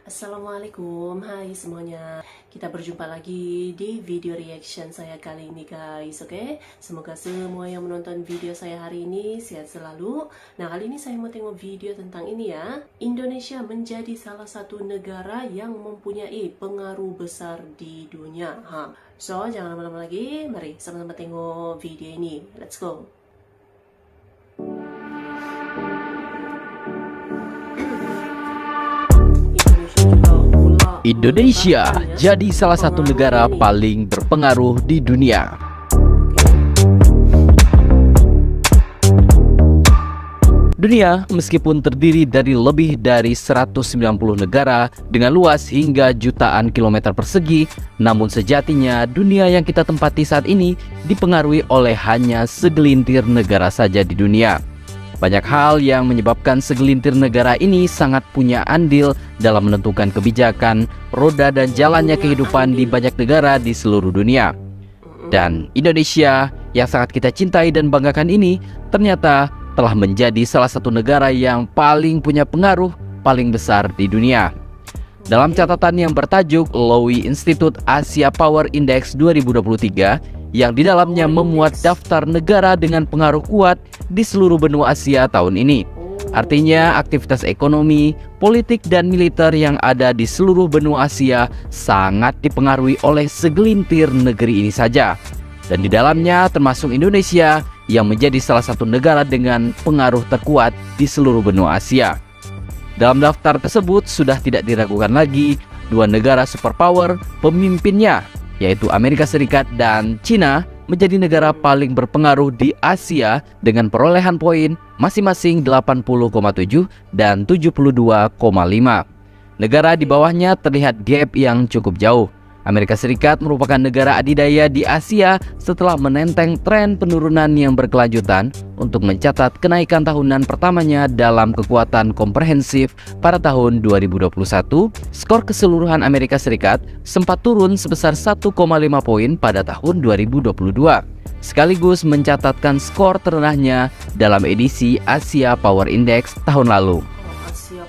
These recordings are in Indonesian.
Assalamualaikum, hai semuanya. Kita berjumpa lagi di video reaction saya kali ini guys, oke? Semoga semua yang menonton video saya hari ini sehat selalu. Nah, kali ini saya mau tengok video tentang ini ya. Indonesia menjadi salah satu negara yang mempunyai pengaruh besar di dunia. So, jangan lama-lama lagi, mari sama-sama tengok video ini. Let's go. Indonesia jadi salah satu negara paling berpengaruh di dunia. Dunia meskipun terdiri dari lebih dari 190 negara dengan luas hingga jutaan kilometer persegi, namun sejatinya dunia yang kita tempati saat ini dipengaruhi oleh hanya segelintir negara saja di dunia. Banyak hal yang menyebabkan segelintir negara ini sangat punya andil dalam menentukan kebijakan, roda dan jalannya kehidupan di banyak negara di seluruh dunia. Dan Indonesia yang sangat kita cintai dan banggakan ini ternyata telah menjadi salah satu negara yang paling punya pengaruh paling besar di dunia. Dalam catatan yang bertajuk Lowy Institute Asia Power Index 2023, yang di dalamnya memuat daftar negara dengan pengaruh kuat di seluruh benua Asia tahun ini. Artinya aktivitas ekonomi, politik, dan militer yang ada di seluruh benua Asia sangat dipengaruhi oleh segelintir negeri ini saja. Dan di dalamnya termasuk Indonesia yang menjadi salah satu negara dengan pengaruh terkuat di seluruh benua Asia. Dalam daftar tersebut sudah tidak diragukan lagi dua negara superpower pemimpinnya, yaitu Amerika Serikat dan Cina, menjadi negara paling berpengaruh di Asia dengan perolehan poin masing-masing 80,7 dan 72,5. Negara di bawahnya terlihat gap yang cukup jauh. Amerika Serikat merupakan negara adidaya di Asia setelah menenteng tren penurunan yang berkelanjutan untuk mencatat kenaikan tahunan pertamanya dalam kekuatan komprehensif pada tahun 2021. Skor keseluruhan Amerika Serikat sempat turun sebesar 1,5 poin pada tahun 2022, sekaligus mencatatkan skor terendahnya dalam edisi Asia Power Index tahun lalu.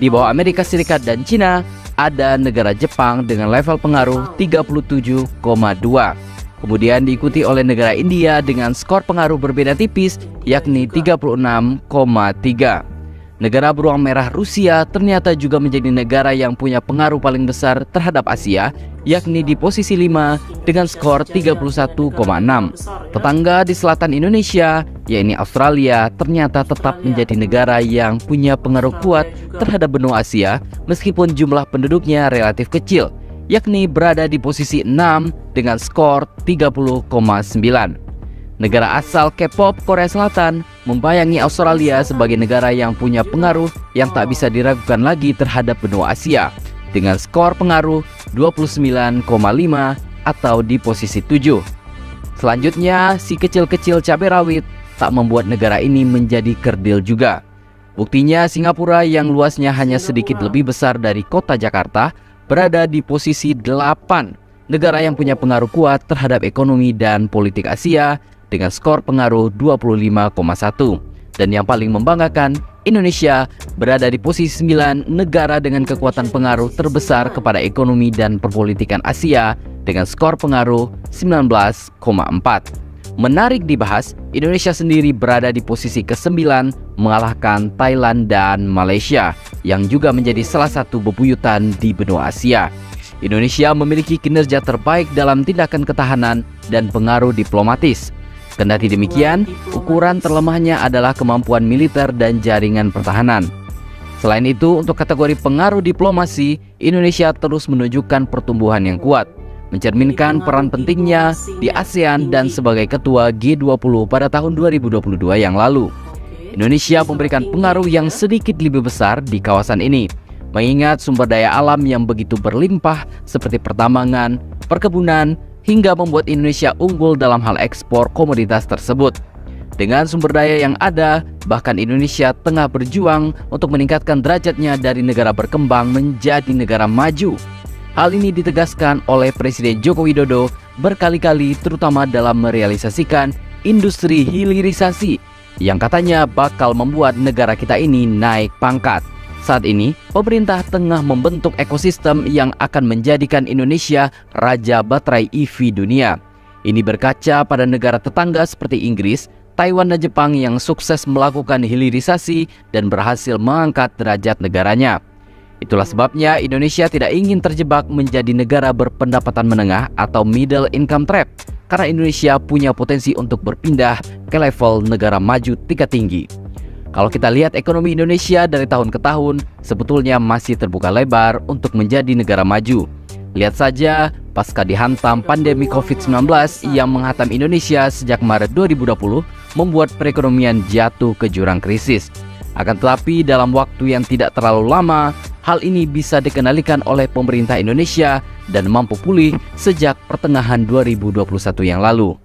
Di bawah Amerika Serikat dan Cina, ada negara Jepang dengan level pengaruh 37,2. Kemudian diikuti oleh negara India dengan skor pengaruh berbeda tipis, yakni 36,3. Negara beruang merah Rusia ternyata juga menjadi negara yang punya pengaruh paling besar terhadap Asia, yakni di posisi 5 dengan skor 31,6. Tetangga di selatan Indonesia, yaitu Australia, ternyata tetap menjadi negara yang punya pengaruh kuat terhadap benua Asia meskipun jumlah penduduknya relatif kecil, yakni berada di posisi 6 dengan skor 30,9. Negara asal K-pop Korea Selatan membayangi Australia sebagai negara yang punya pengaruh yang tak bisa diragukan lagi terhadap benua Asia dengan skor pengaruh 29,5 atau di posisi 7. Selanjutnya, si kecil-kecil cabai rawit tak membuat negara ini menjadi kerdil juga. Buktinya Singapura yang luasnya hanya sedikit lebih besar dari kota Jakarta berada di posisi 8, negara yang punya pengaruh kuat terhadap ekonomi dan politik Asia dengan skor pengaruh 25,1. Dan yang paling membanggakan, Indonesia berada di posisi 9, negara dengan kekuatan pengaruh terbesar kepada ekonomi dan perpolitikan Asia dengan skor pengaruh 19,4. Menarik dibahas, Indonesia sendiri berada di posisi ke-9 mengalahkan Thailand dan Malaysia yang juga menjadi salah satu bebuyutan di benua Asia. Indonesia memiliki kinerja terbaik dalam tindakan ketahanan dan pengaruh diplomatis. Kendati demikian, ukuran terlemahnya adalah kemampuan militer dan jaringan pertahanan. Selain itu, untuk kategori pengaruh diplomasi, Indonesia terus menunjukkan pertumbuhan yang kuat, mencerminkan peran pentingnya di ASEAN dan sebagai ketua G20 pada tahun 2022 yang lalu. Indonesia memberikan pengaruh yang sedikit lebih besar di kawasan ini, mengingat sumber daya alam yang begitu berlimpah seperti pertambangan, perkebunan, hingga membuat Indonesia unggul dalam hal ekspor komoditas tersebut. Dengan sumber daya yang ada, bahkan Indonesia tengah berjuang untuk meningkatkan derajatnya dari negara berkembang menjadi negara maju. Hal ini ditegaskan oleh Presiden Joko Widodo berkali-kali, terutama dalam merealisasikan industri hilirisasi yang katanya bakal membuat negara kita ini naik pangkat. Saat ini, pemerintah tengah membentuk ekosistem yang akan menjadikan Indonesia raja baterai EV dunia. Ini berkaca pada negara tetangga seperti Inggris, Taiwan dan Jepang yang sukses melakukan hilirisasi dan berhasil mengangkat derajat negaranya. Itulah sebabnya Indonesia tidak ingin terjebak menjadi negara berpendapatan menengah atau middle income trap, karena Indonesia punya potensi untuk berpindah ke level negara maju tingkat tinggi. Kalau kita lihat ekonomi Indonesia dari tahun ke tahun, sebetulnya masih terbuka lebar untuk menjadi negara maju. Lihat saja, pasca dihantam pandemi COVID-19 yang menghantam Indonesia sejak Maret 2020, membuat perekonomian jatuh ke jurang krisis. Akan tetapi dalam waktu yang tidak terlalu lama, hal ini bisa dikendalikan oleh pemerintah Indonesia dan mampu pulih sejak pertengahan 2021 yang lalu.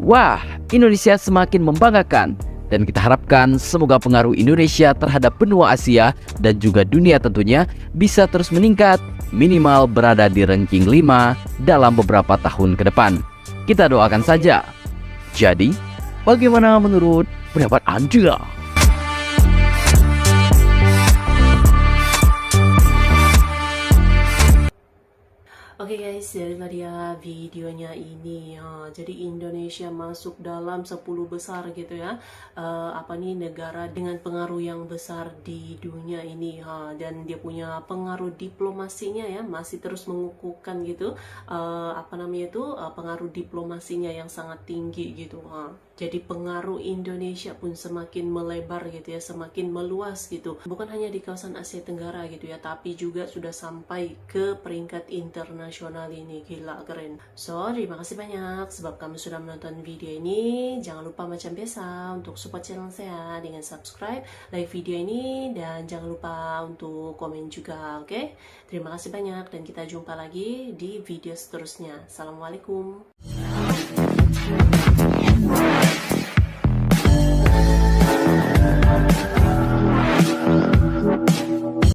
Wah, Indonesia semakin membanggakan dan kita harapkan semoga pengaruh Indonesia terhadap benua Asia dan juga dunia tentunya bisa terus meningkat, minimal berada di ranking 5 dalam beberapa tahun ke depan. Kita doakan saja. Jadi, bagaimana menurut pendapat Anda? Oke guys, jadi tadi ya videonya ini ya. Jadi Indonesia masuk dalam 10 besar gitu ya. Negara dengan pengaruh yang besar di dunia ini ha. Dan dia punya pengaruh diplomasinya ya masih terus mengukuhkan gitu. Pengaruh diplomasinya yang sangat tinggi gitu ha. Jadi pengaruh Indonesia pun semakin melebar gitu ya, semakin meluas gitu. Bukan hanya di kawasan Asia Tenggara gitu ya, tapi juga sudah sampai ke peringkat internasional ini. Gila, keren. So, terima kasih banyak sebab kamu sudah menonton video ini. Jangan lupa macam biasa untuk support channel saya dengan subscribe, like video ini, dan jangan lupa untuk komen juga, oke? Terima kasih banyak dan kita jumpa lagi di video seterusnya. Assalamualaikum.